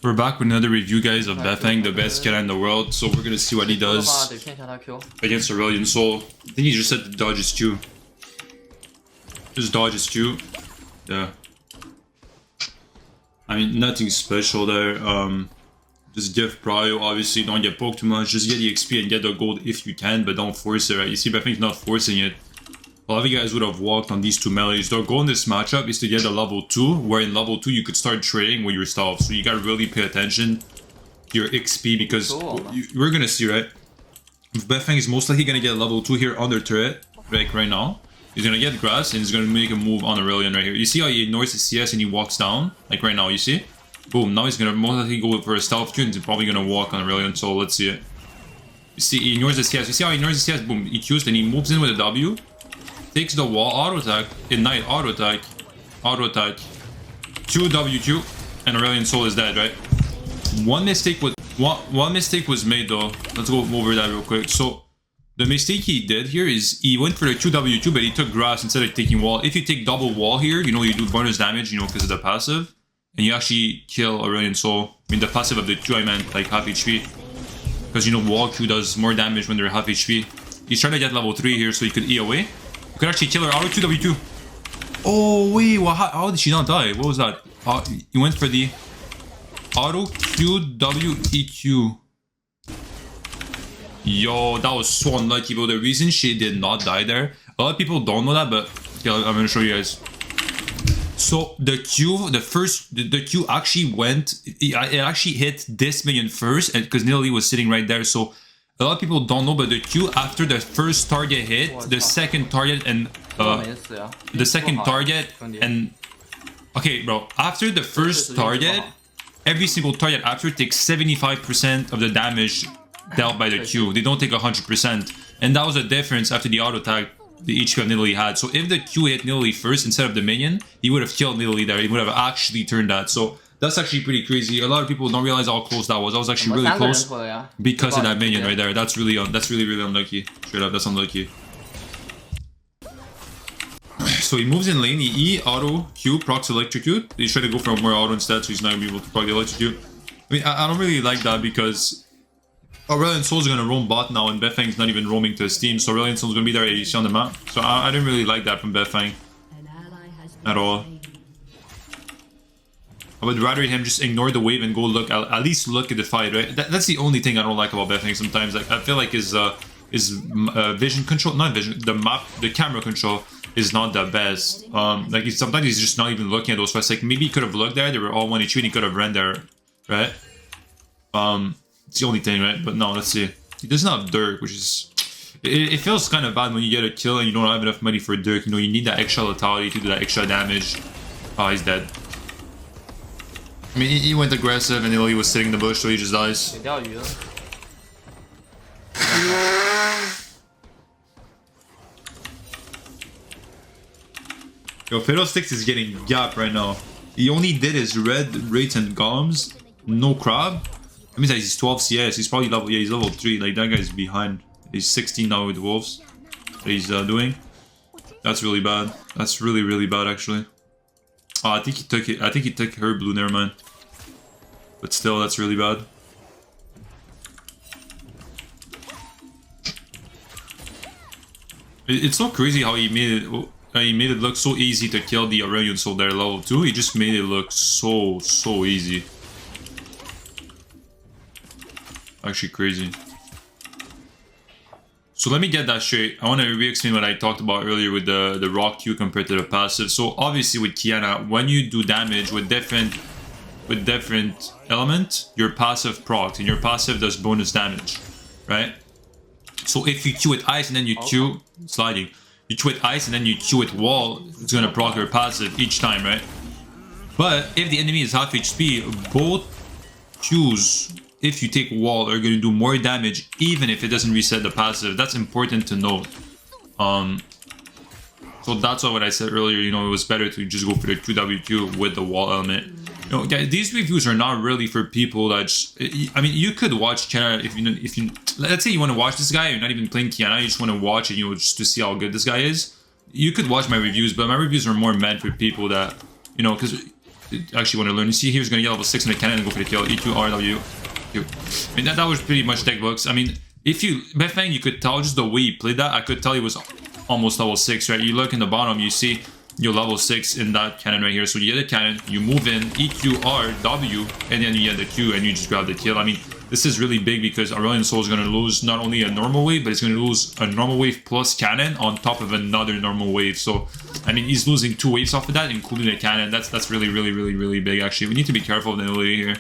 We're back with another review, guys, of Beifeng, the best Qiyana in the world. So we're gonna see what he does against Aurelion Sol. I think he just said to dodge his Q. Just dodge his Q. Yeah. I mean, nothing special there. Just give prio, obviously, don't get poked too much. Just get the XP and get the gold if you can, but don't force it, right? You see, Beifeng's not forcing it. A lot of you guys would have walked on these two melees. Their goal in this matchup is to get a level 2, where in level 2 you could start trading with yourself. So you gotta really pay attention to your XP, because we're gonna see, right? Beifeng is most likely gonna get a level 2 here on their turret, like right now. He's gonna get grass and he's gonna make a move on Aurelion right here. You see how he ignores the CS and he walks down? Like right now, you see? Boom, now he's gonna most likely go for a stealth Q and he's probably gonna walk on Aurelion, so let's see it. You see, he ignores the CS. You see how he ignores the CS? Boom, he Qs, then he moves in with a W. Takes the wall, auto attack, ignite, auto attack, Q, W, Q, and Aurelion Sol is dead, right? One mistake was made though. Let's go over that real quick. So the mistake he did here is he went for the QW2, but he took grass instead of taking wall. If you take double wall here, you know you do bonus damage, you know, because of the passive, and you actually kill Aurelion Sol. I mean the passive of the Q, I meant like half HP, because you know wall Q does more damage when they're half HP. He's trying to get level 3 here so he could E away. You could actually kill her. Auto QW2. Oh wait, well, how did she not die? What was that? He went for the auto QWEQ. Yo, that was so unlucky, bro. The reason she did not die there, a lot of people don't know that, but yeah, I'm gonna show you guys. So the Q, the Q actually went. It actually hit this minion first, and because Nidalee was sitting right there, so. A lot of people don't know, but the Q after the first target hit, the second target and okay, bro. After the first target, every single target after takes 75% of the damage dealt by the Q. They don't take 100%, and that was the difference after the auto attack the HP of Nidalee had. So if the Q hit Nidalee first instead of the minion, he would have killed Nidalee there. He would have actually turned that. So. That's actually pretty crazy. A lot of people don't realize how close that was. That was actually really close because of that minion right there. That's really unlucky. Straight up, that's unlucky. So he moves in lane. He E, auto, Q, procs electrocute. He's trying to go for more auto instead, so he's not gonna be able to proc the electrocute. I mean, I don't really like that because Aurelion Sol is gonna roam bot now, and Beifeng's not even roaming to his team. So Aurelion Sol is gonna be there ADC on the map. So I didn't really like that from Beifeng at all. I would rather him just ignore the wave and go look, at least look at the fight, right? That's the only thing I don't like about Beifeng sometimes. Like, I feel like his vision control, not vision, the camera control is not the best. Like sometimes he's just not even looking at those fights. Like maybe he could have looked there, they were all 1 HP and he could have ran there, right? It's the only thing, right? But no, let's see. He doesn't have Dirk, which is... It feels kind of bad when you get a kill and you don't have enough money for Dirk. You know, you need that extra lethality to do that extra damage. Oh, he's dead. I mean, he went aggressive and he was sitting in the bush, so he just dies. Yo, Fiddlesticks is getting gapped right now. He only did his red rates and golems, no crab. That means that he's 12 CS. He's probably level, yeah, he's level 3. Like, that guy's behind. He's 16 now with wolves. That he's doing. That's really bad. That's really bad, actually. Oh, I think he took it. I think he took her blue, never mind. But still, that's really bad. It's so crazy how he made it. He made it look so easy to kill the Aurelion Sol there level 2. He just made it look so easy. Actually crazy. So let me get that straight. I want to re-explain what I talked about earlier with the raw Q compared to the passive. So obviously with Qiyana, when you do damage with different element, your passive procs, and your passive does bonus damage, right? So if you Q with ice and then you Q sliding, you Q with ice and then you Q with wall, it's gonna proc your passive each time, right? But if the enemy is half HP, both Qs, if you take wall, are going to do more damage even if it doesn't reset the passive. That's important to note. So that's what I said earlier, you know, it was better to just go for the QWQ with the wall element. You know, guys, these reviews are not really for people that just, I mean, you could watch Qiyana if you let's say you want to watch this guy, you're not even playing Qiyana, you just want to watch it, you know, just to see how good this guy is. You could watch my reviews, but my reviews are more meant for people that, you know, because actually want to learn. You see, here's going to get level 6 in the cannon and go for the kill. E2 RW. I mean, that was pretty much deck books. I mean, if you Beifeng, you could tell just the way he played that. I could tell he was almost level 6, right? You look in the bottom, you see you're level 6 in that cannon right here. So you get a cannon, you move in, EQ, R, W, and then you get the Q, and you just grab the kill. I mean, this is really big because Aurelion Sol is going to lose not only a normal wave, but it's going to lose a normal wave plus cannon on top of another normal wave. So, I mean, he's losing 2 waves off of that, including the cannon. That's really, really, really, really big, actually. We need to be careful of the ability here.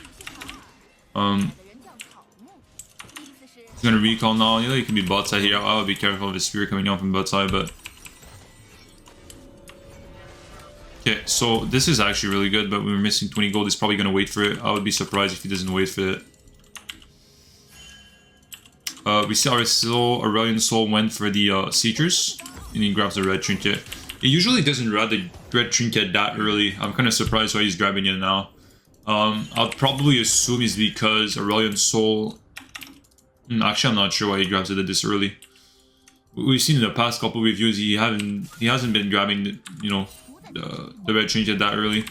He's going to recall now. You know, he can be bot side here. I would be careful of the spear coming down from bot side, but... Okay, so this is actually really good, but we were missing 20 gold. He's probably going to wait for it. I would be surprised if he doesn't wait for it. We see Aurelion Sol went for the Seekers, and he grabs the red trinket. He usually doesn't grab the red trinket that early. I'm kind of surprised why he's grabbing it now. I'll probably assume it's because Aurelion Sol... Actually, I'm not sure why he grabs it this early. We've seen in the past couple of reviews he hasn't been grabbing the red trinket that early.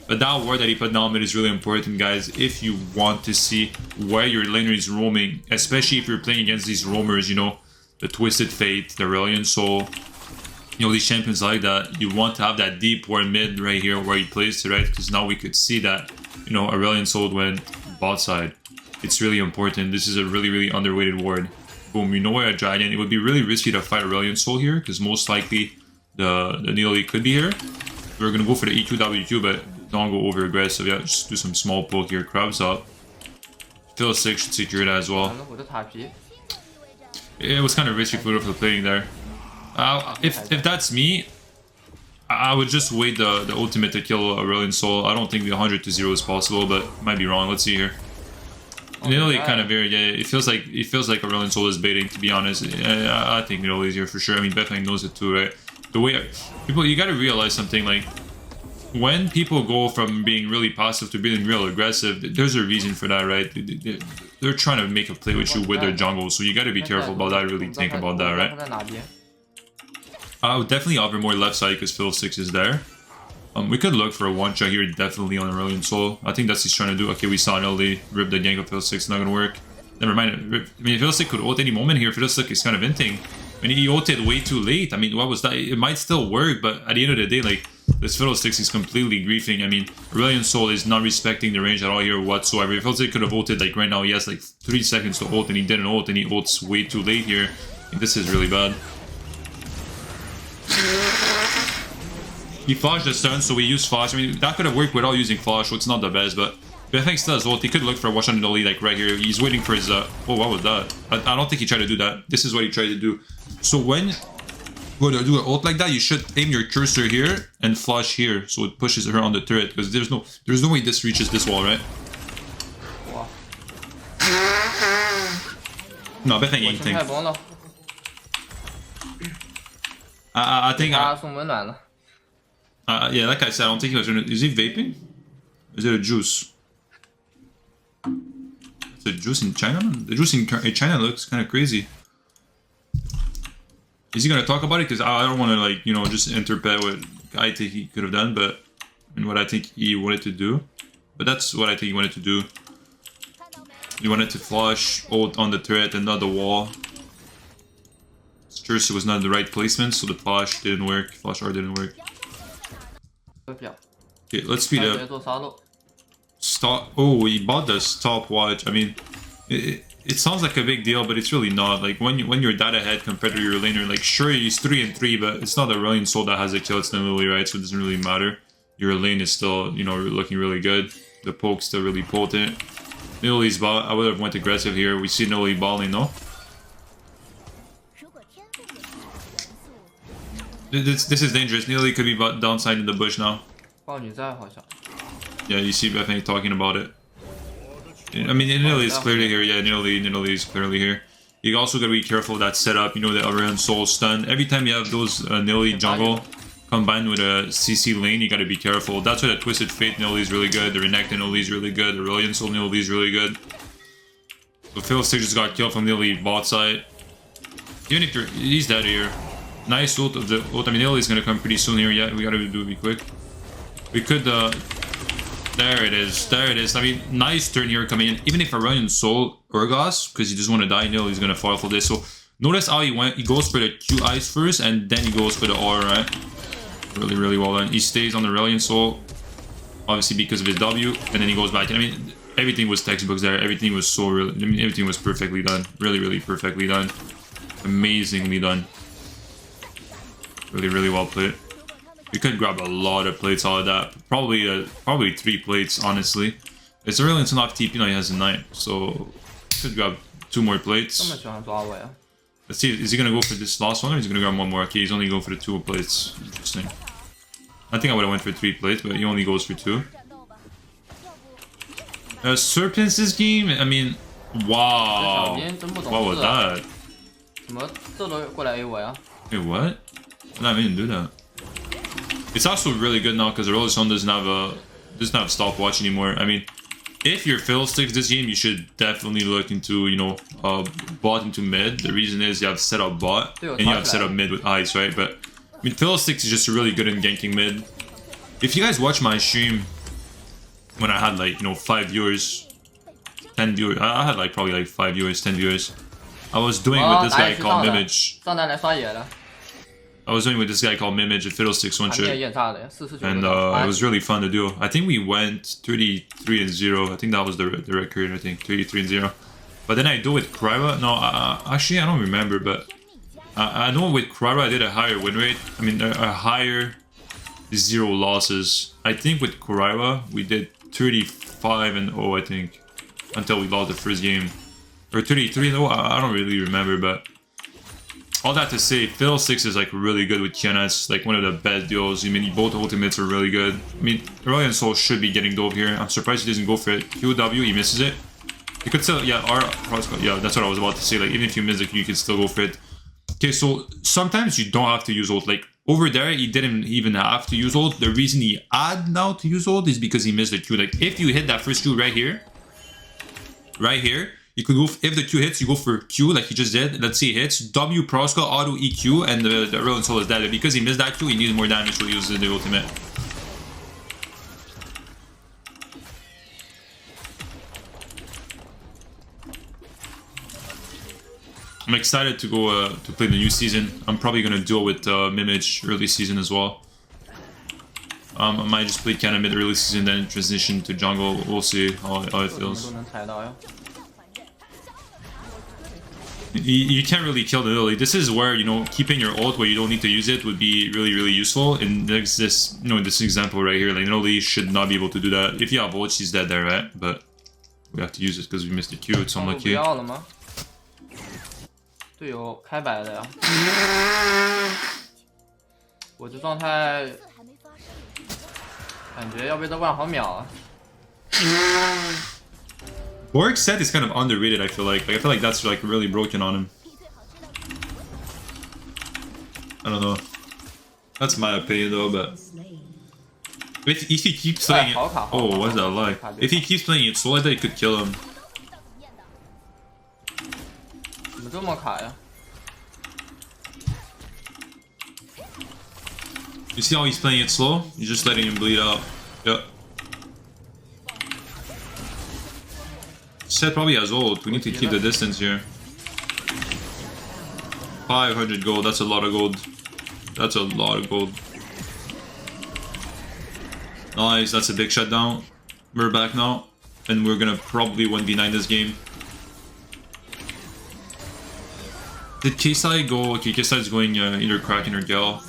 But that ward that he put down mid is really important, guys, if you want to see where your laner is roaming, especially if you're playing against these roamers, you know, the Twisted Fate, the Aurelion Sol, you know, these champions like that. You want to have that deep ward mid right here where he plays it, right? Because now we could see that, you know, Aurelion Sol went bot side. It's really important. This is a really, really underrated ward. Boom, you know where a dragon. It would be really risky to fight Aurelion Sol here, because most likely the Nidalee could be here. We're gonna go for the E2W2, but don't go over aggressive. Yeah, just do some small poke here. Crabs up. Phil 6 should secure that as well. It was kind of risky for the playing there. If that's me, I would just wait the ultimate to kill Aurelion Sol. I don't think the 100 to 0 is possible, but might be wrong. Let's see here. Nidalee kind of very, yeah, it feels like Aurelion Sol is baiting, to be honest. I think Nidalee is here for sure. I mean, Beifeng knows it too, right? The way people, you gotta realize something, like when people go from being really passive to being real aggressive, there's a reason for that, right? They're trying to make a play with you with their jungle, so you gotta be careful about that, really think about that, right? I would definitely offer more left side because Phil 6 is there. We could look for a one-shot here, definitely on Aurelion Sol. I think that's what he's trying to do. Okay, we saw Nidalee rip the gank of Phil 6, not gonna work. Never mind. I mean, Phil 6 could ult any moment here. Phil 6 is kind of inting. I mean, he ulted way too late. I mean, what was that? It might still work, but at the end of the day, like, this Fiddlesticks is completely griefing. I mean, Aurelion Sol is not respecting the range at all here whatsoever. If Fiddlesticks could have ulted, like, right now, he has, like, 3 seconds to ult, and he didn't ult, and he ults way too late here. This is really bad. He flashed the stun, so we used flash. I mean, that could have worked without using flash, so it's not the best, but Beifeng still has ult. He could look for a watch on Nidalee, like, right here. He's waiting for his, oh, what was that? I don't think he tried to do that. This is what he tried to do. So when you do an ult like that, you should aim your cursor here and flash here, so it pushes her on the turret, because there's no way this reaches this wall, right? No, Beifeng anything. I think yeah, like I said, I don't think he was gonna... Is he vaping? Is it a juice? It's a juice in China? The juice in China looks kind of crazy. Is he gonna talk about it? Because I don't want to, like, you know, just interpret what I think he could have done, but and what I think he wanted to do. But that's what I think he wanted to do. He wanted to flush ult on the turret and not the wall. His cursor was not the right placement, so the flash didn't work. Flash R didn't work. Okay, let's speed up. Stop. Oh, he bought the stopwatch. I mean, it sounds like a big deal, but it's really not. Like, when you're that ahead compared to your laner, like, sure, he's 3-3, but it's not the Aurelion Sol that has a kill, it's Nidalee, right? So it doesn't really matter. Your lane is still, you know, looking really good. The poke's still really potent. Nidalee's bot. I would have went aggressive here. We see Nidalee balling, no? This is dangerous. Nidalee could be downside in the bush now. Yeah, you see Beifeng talking about it. I mean, Nidalee is clearly here. Yeah, Nidalee is clearly here. You also gotta be careful of that setup. You know, the Aurelion Sol stun. Every time you have those Nidalee jungle combined with a CC lane, you gotta be careful. That's why the Twisted Fate Nidalee is really good. The Renekton Nidalee is really good. The Aurelion Sol Nidalee is really good. So Phil6 just got killed from Nidalee bot side. Even if he's dead here. Nice ult of the ult. I mean, Nidalee is gonna come pretty soon here. Yeah, we gotta do it quick. We could There it is. There it is. I mean, nice turn here coming in. Even if Aurelion Soul Urgos, because he doesn't want to die, no, he's going to fall for this. So notice how he went. He goes for the Q Ice first, and then he goes for the R, right? Really, really well done. He stays on the Aurelion Soul, obviously because of his W, and then he goes back. I mean, everything was textbooks there. Everything was so real. I mean, everything was perfectly done. Really, really perfectly done. Amazingly done. Really, really well played. You could grab a lot of plates out of that. Probably 3 plates, honestly. It's a really enough TP now he has a 9, so could grab 2 more plates. Let's see, is he gonna go for this last one or is he gonna grab 1 more? Okay, he's only going for the 2 plates. Interesting. I think I would have went for 3 plates, but he only goes for 2. Serpents this game? I mean, wow. What was that? Wait, what? I didn't do that. It's also really good now because Aurelion doesn't have stopwatch anymore. I mean, if you're Fiddlesticks this game, you should definitely look into, you know, bot into mid. The reason is you have set up bot and you have set up mid with ice, right? But I mean, Fiddlesticks is just really good in ganking mid. If you guys watch my stream when I had like, you know, 5 viewers, 10 viewers, I had like probably like 5 viewers, 10 viewers. I was doing with this guy called Mimage. I was doing with this guy called Mimage at Fiddlesticks one shot, and it was really fun to do. I think we went 33-0. I think that was the record. I think 33-0. But then I do with Qiyana. No, actually I don't remember, but I know with Qiyana I did a higher win rate. I mean a higher 0 losses. I think with Qiyana we did 35-0. I think until we lost the first game, or 33-0. I don't really remember, but. All that to say, Fiddlesticks is like really good with Qiyana. It's like one of the best duos. I mean, both ultimates are really good. I mean, Aurelion Soul should be getting dove here. I'm surprised he doesn't go for it. QW, he misses it. You could still, yeah, yeah, that's what I was about to say. Like, even if you miss it, you can still go for it. Okay, so sometimes you don't have to use ult. Like, over there, he didn't even have to use ult. The reason he had now to use ult is because he missed the Q. Like, if you hit that first Q right here, you could go, if the Q hits, you go for Q like he just did. Let's see, hits, W Proscal, auto EQ, and the Aurelion Soul is dead. But because he missed that Q, he needs more damage to use the ultimate. I'm excited to go to play the new season. I'm probably gonna duel with Mimage early season as well. I might just play Qiyana mid early season, then transition to jungle. We'll see how it feels. You can't really kill the Lily. This is where, you know, keeping your ult where you don't need to use it would be really, really useful. And there's this, you know, this example right here. Like, Lily should not be able to do that. If you have ult, she's dead there, right? But we have to use it because we missed the Q. It's unlucky. Borg's set is kind of underrated, I feel like. I feel like that's like really broken on him. I don't know. That's my opinion though, but if he keeps playing it, oh, what's that like? If he keeps playing it, so I thought he could kill him. You see how he's playing it slow? You're just letting him bleed out. Yep. Set probably has ult. We need to keep the distance here. 500 gold. That's a lot of gold. That's a lot of gold. Nice. That's a big shutdown. We're back now. And we're gonna probably 1v9 this game. Did Kesai go? Okay, Kesai's going either Kraken or Gale.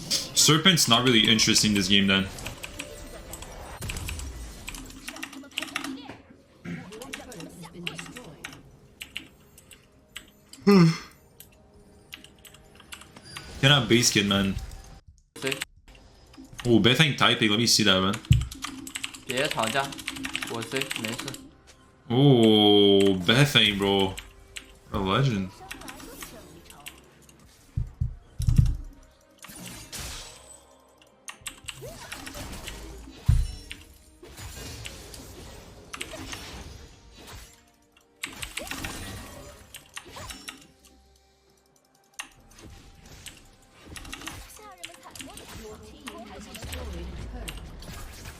Serpent's not really interesting this game then. Cannot base kid, man. Oh, Beifeng typing. Let me see that, man. Oh, Beifeng, bro. A legend.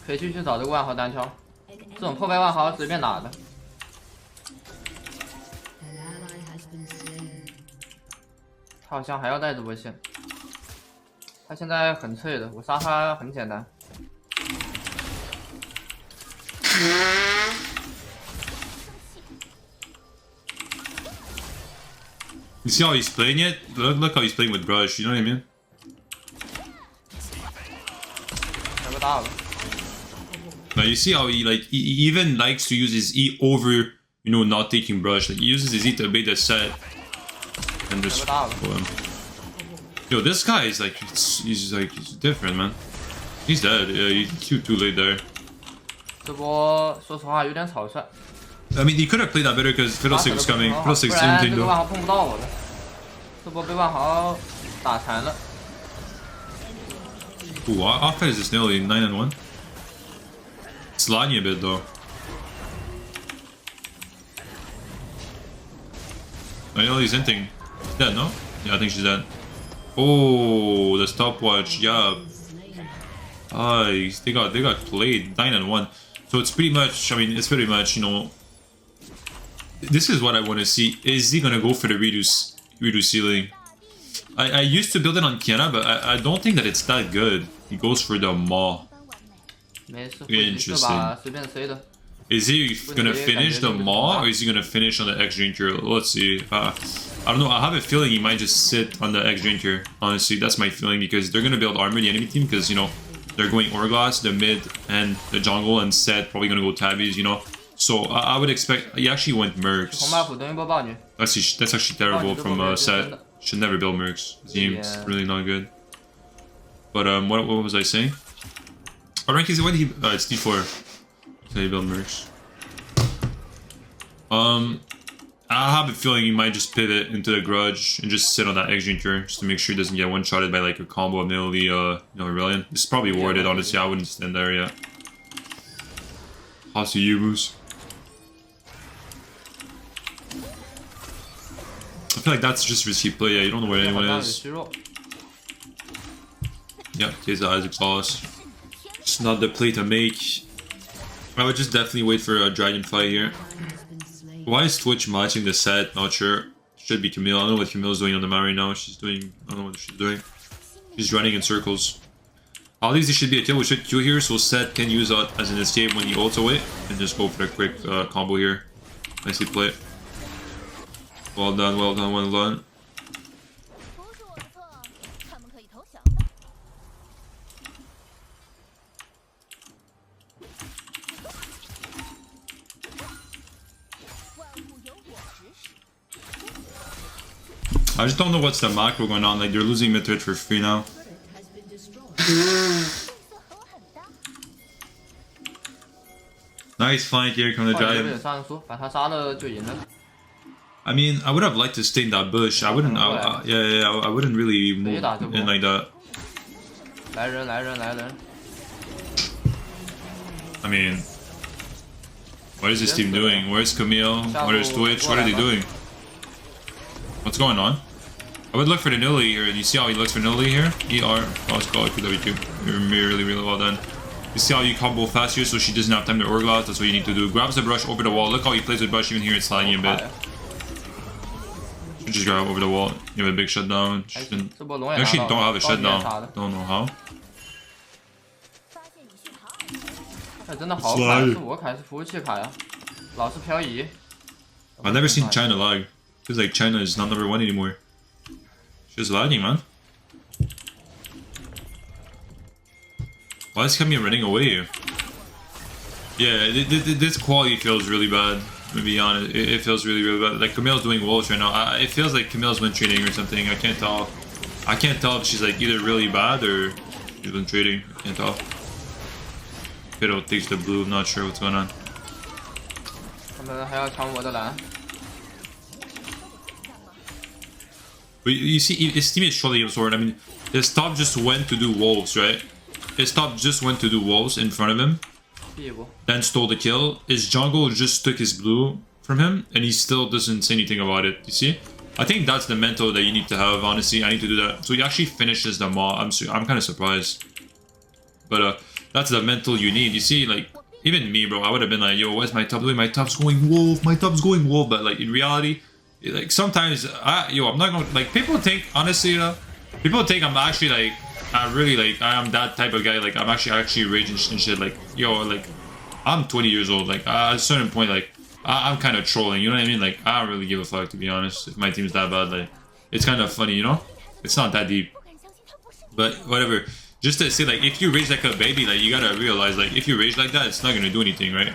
可以继续找这个万豪单挑，这种破败万豪随便打的。他好像还要带直播线，他现在很脆的，我杀他很简单。You see how he's playing it? Look how he's playing with brush, you know what I mean? 来个大了。 Now you see how he even likes to use his E over, you know, not taking brush. Like he uses his E to bait the set and just pull him. Yo, this guy is like he's different, man. He's dead. Yeah, he's too late there. 这波说实话有点草率。 I mean, he could have played that better because Fiddlestick was coming. Fiddlestick 不然这 didn't 个 though. 万豪碰不到我的，这波被万豪打残了。 Ooh, offense is nearly 9-1. It's lagging a bit though. I know he's hinting. She's dead, no? Yeah, I think she's dead. Oh, the stopwatch, yeah. They got played 9-1. So it's pretty much, I mean, it's pretty much, you know. This is what I want to see. Is he gonna go for the reduce ceiling? I used to build it on Qiyana, but I don't think that it's that good. He goes for the maw. 没事， Interesting. 随便塞的。 Is he gonna finish the maw or is he gonna finish on the X drinker? Let's see. I don't know. I have a feeling he might just sit on the X drinker. Honestly, that's my feeling because they're gonna build armor the enemy team because you know they're going Orglass, the mid, and the jungle, and Set probably gonna go tabbies. You know, so I would expect he actually went Mercs. 红马普等一波暴女。 That's actually terrible from Set. Should never build Mercs. His aim's really not good. But what was I saying? What rank is it when he? It's D4. So he build Mercs. I have a feeling he might just pivot into the Grudge and just sit on that X drinker just to make sure he doesn't get one-shotted by like a combo of Nilly, you know, Aurelion. This is probably warded, honestly. I wouldn't stand there yet. How's you, Moose? I feel like that's just risky play. Yeah, you don't know where anyone is. Yeah, Keza Isaac's lost. It's not the play to make. I would just definitely wait for a dragon fight here. Why is Twitch matching the set? Not sure. Should be Camille. I don't know what Camille's doing on the map right now. She's doing... I don't know what she's doing. She's running in circles. At least it should be a kill. We should Q here, so Set can use that as an escape when he ults away. And just go for a quick combo here. Nicely played. Well done, well done, well done. I just don't know what's the macro going on. Like they're losing mid turret for free now. Nice flank here from the giant. I mean, I would have liked to stay in that bush. I wouldn't. I wouldn't really move in like that. I mean, what is this team doing? Where's Camille? Where's Twitch? What are they doing? What's going on? I would look for the Nilly here. You see how he looks for Nilly here? ER. Oh, it's called QW2. Really, really well done. You see how you combo fast here so she doesn't have time to Orglass? That's what you need to do. Grabs the brush over the wall. Look how he plays with brush even here. It's lagging a bit. Just grab over the wall. You have a big shutdown. You actually don't have a shutdown. Don't know how. I've never seen China lag. Feels like China is not #1 anymore. She's lagging, man. Why is Camille running away here? Yeah, this quality feels really bad. To be honest, it feels really, really bad. Like Camille's doing wolves right now. It feels like Camille's win trading or something. I can't tell. I can't tell if she's like either really bad or she's been trading. I can't tell. Fiddle takes the blue. I'm not sure what's going on. But you see, his team is surely absorbed. I mean, his top just went to do wolves, right? His top just went to do wolves in front of him. Then stole the kill. His jungle just took his blue from him, and he still doesn't say anything about it. You see? I think that's the mental that you need to have, honestly. I need to do that. So he actually finishes the maw. I'm kind of surprised. But That's the mental you need. You see, like, even me, bro, I would have been like, yo, what's my top doing? My top's going wolf, my top's going wolf. But like in reality, like sometimes, I'm not gonna, like, people think, honestly, people think I'm actually like, I am that type of guy. Like I'm actually raging and shit. Like, yo, like, I'm 20 years old. Like at a certain point, like, I'm kind of trolling. You know what I mean? Like I don't really give a fuck, to be honest. If my team's that bad, like, it's kind of funny, you know? It's not that deep. But whatever. Just to say, like, if you rage like a baby, like, you gotta realize, like, if you rage like that, it's not gonna do anything, right?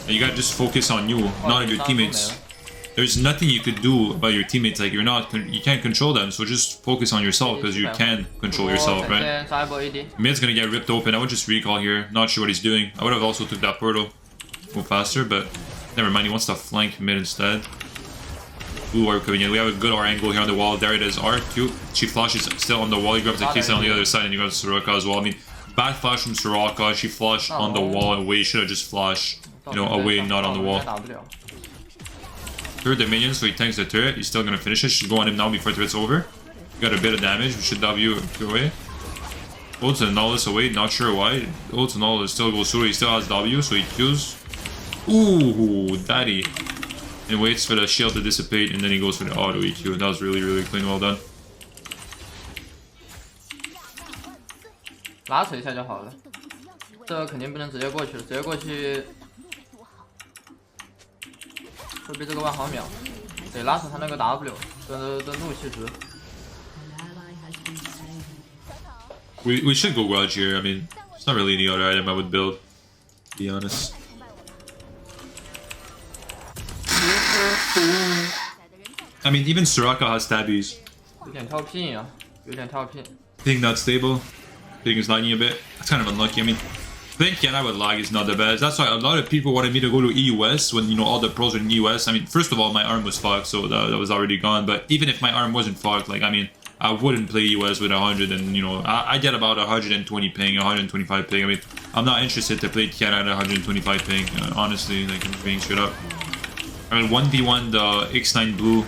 And you gotta just focus on you, not on your teammates. There's nothing you could do about your teammates. Like, you can't control them. So just focus on yourself, because you can control yourself, right? Mid's gonna get ripped open. I would just recall here. Not sure what he's doing. I would have also took that portal, move faster, but never mind. He wants to flank mid instead. Blue orb coming in. We have a good R angle here on the wall. There it is. R cube. She flashes still on the wall. He grabs the case on the other side, and he grabs Soraka as well. I mean, bad flash from Soraka. She flashed on the wall away. Should have just flashed, you know, away, not on the wall. Third the minion, so he tanks the turret. He's still gonna finish it. Should go on him now before turret's over. Got a bit of damage. We should W away. Ults and Nullus away. Not sure why. Ults and Nullus still goes through. He still has W, so he Qs. Ooh, daddy. And waits for the shield to dissipate, and then he goes for the auto EQ. That was really, really clean. Well done. 拉扯一下就好了，这个肯定不能直接过去了，直接过去会被这个万豪秒，得拉扯他那个 W 的怒气值。We should go Grudge here. I mean, it's not really any other item I would build, to be honest. I mean, even Soraka has stabbies. 有点跳聘啊，有点跳聘。 Ping not stable. Ping is lagging a bit. That's kind of unlucky. I mean, playing Qiyana with lag is not the best. That's why a lot of people wanted me to go to EUS when, you know, all the pros are in EUS. I mean, first of all, my arm was fucked, so that was already gone. But even if my arm wasn't fucked, like, I mean, I wouldn't play EUS with 100, and, you know, I get about 120 ping, 125 ping. I mean, I'm not interested to play Qiyana at 125 ping, honestly, like, I'm being straight up. I mean, 1v1 the X9 blue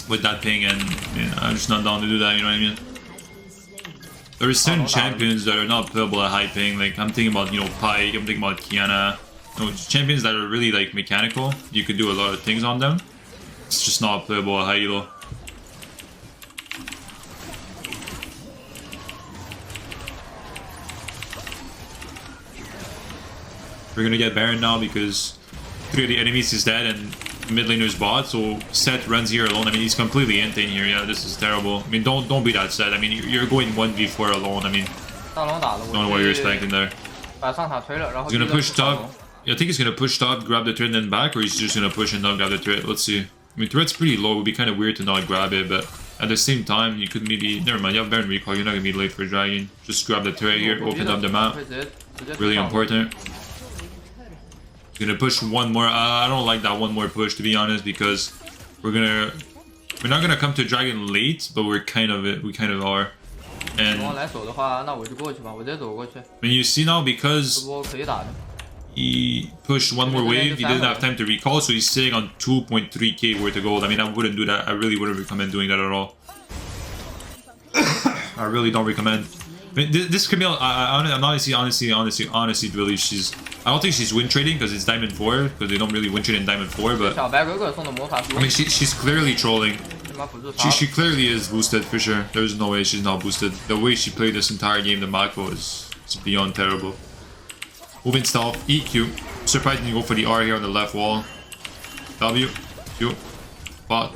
with that ping, and I'm just not down to do that, you know what I mean? There are certain champions that are not playable at high ping, like I'm thinking about, you know, Pike, I'm thinking about Qiyana. You know, champions that are really like mechanical, you could do a lot of things on them. It's just not playable at high elo. We're gonna get Baron now because 3 of the enemies is dead and mid laner's bot, so Seth runs here alone. I mean, he's completely insane here. Yeah, this is terrible. I mean, don't be that Seth. I mean, you're going 1v4 alone. I mean, don't know what you're expecting there. He's gonna push top. Yeah, I think he's gonna push top, grab the turret, and then back, or he's just gonna push and not grab the turret. Let's see. I mean, turret's pretty low. It would be kind of weird to not grab it, but at the same time, you could maybe... Never mind, you have Baron recall. You're not gonna be late for dragon. Just grab the turret here, open up the map. Really important. Gonna push one more. I don't like that one more push, to be honest, because we're not gonna come to dragon late, but we kind of are. And when you see now, because he pushed one more wave, he didn't have time to recall, so he's sitting on 2.3k worth of gold. I mean, I wouldn't do that. I really wouldn't recommend doing that at all. I really don't recommend. I mean, this Camille, I'm honestly believe she's... I don't think she's win trading because it's Diamond 4, because they don't really win trade in Diamond 4, but... I mean, she's clearly trolling. She clearly is boosted, for sure. There's no way she's not boosted. The way she played this entire game, the macro is beyond terrible. Moving stealth, EQ. Surprisingly go for the R here on the left wall. W, Q.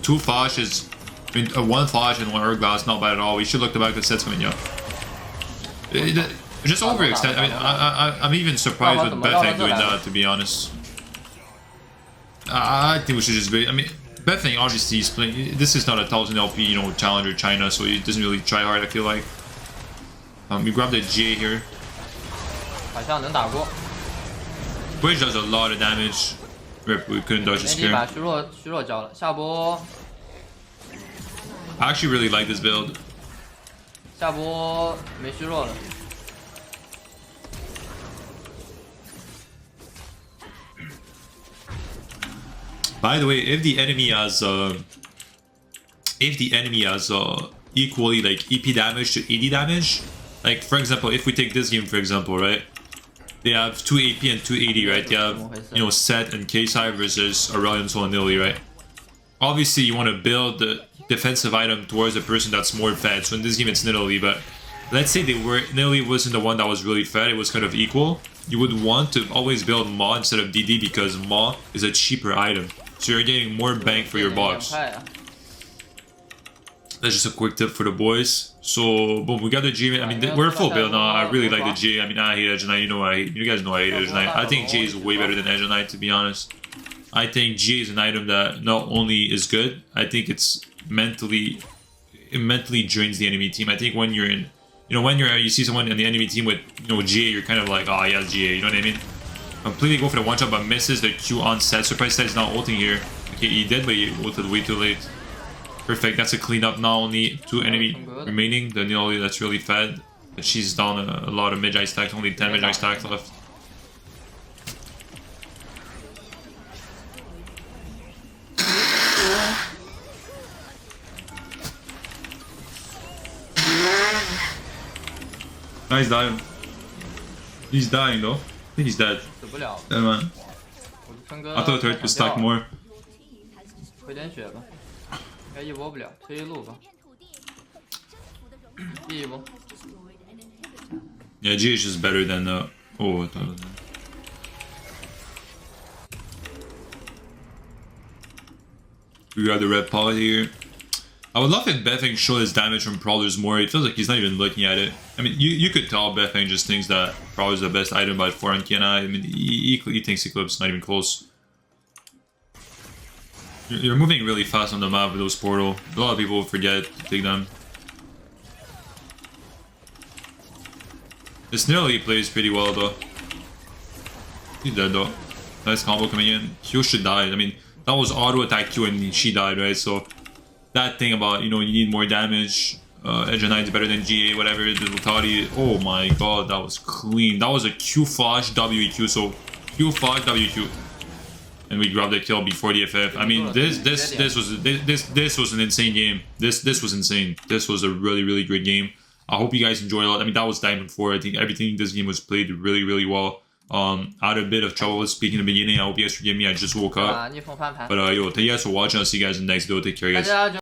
2 flashes. I mean, 1 flash and 1 Urglass, not bad at all. We should look the back, the set's coming up. Just overextend. I mean, I'm even surprised with Beifeng doing that, to be honest. I think we should just be... I mean, Beifeng obviously is playing... This is not a 1000 LP, you know, challenger China, so he doesn't really try hard, I feel like. We grab the J here. Bridge does a lot of damage. Rip, we couldn't dodge the spear. I actually really like this build. By the way, if the enemy has equally like EP damage to AD damage, Like, for example, if we take this game, for example, right? They have 2 AP and 2 AD, right? They have, you know, Set and K-Sai versus Aurelion Sol and Nilly, right? Obviously, you want to build the defensive item towards the person that's more fed. So in this game, it's Nilly, but let's say Nilly wasn't the one that was really fed, it was kind of equal. You would want to always build Ma instead of DD because Ma is a cheaper item. So you're getting more bang for your bucks. That's just a quick tip for the boys. So, boom, we got the G. I mean, we're full build now. I really like the G. I mean, I hate Edge Knight. You guys know I hate Edge Knight. I think G is way better than Edge Knight, to be honest. I think G is an item that not only is good, I think it mentally drains the enemy team. I think when you're in, you see someone in the enemy team with, GA, you're kind of like, oh, yeah, GA, you know what I mean? Completely go for the one shot, but misses the Q on Set. Surprise Set is not ulting here. Okay, he did, but he ulted way too late. Perfect, that's a cleanup. Now only 2 enemy remaining. The Nilly that's really fed. But she's down a lot of mid-eye stacks, only 10 mid-eye stacks left. Nice dive. He's dying though. I think he's dead. Dead man. I thought it would stack more. 回点血吧，该一波不了，推一路吧。第一波。Yeah, G is just better than oh. We got the red pod here. I would love if Beifeng showed his damage from Prowlers more. It feels like he's not even looking at it. I mean, you could tell Beifeng just thinks that Prowler's the best item by 4 on Qiyana. I mean, he thinks Eclipse, not even close. You're moving really fast on the map with those portal. A lot of people forget to take them. This Nilly plays pretty well though. He's dead though. Nice combo coming in. Q should die. I mean, that was auto attack Q and she died, right? So that thing about, you need more damage. Edge Knight is better than GA, whatever. The Lutati. Oh my god, that was clean. That was a Q flash WEQ. So Q flash WEQ. And we grabbed the kill before the FF. I mean, this was an insane game. This was insane. This was a really great game. I hope you guys enjoyed a lot. I mean, that was Diamond 4. I think everything in this game was played really well. I had a bit of trouble speaking in the beginning. I hope you guys forgive me. I just woke up. But yo, thank you guys for watching. I'll see you guys in the next video. Take care, guys.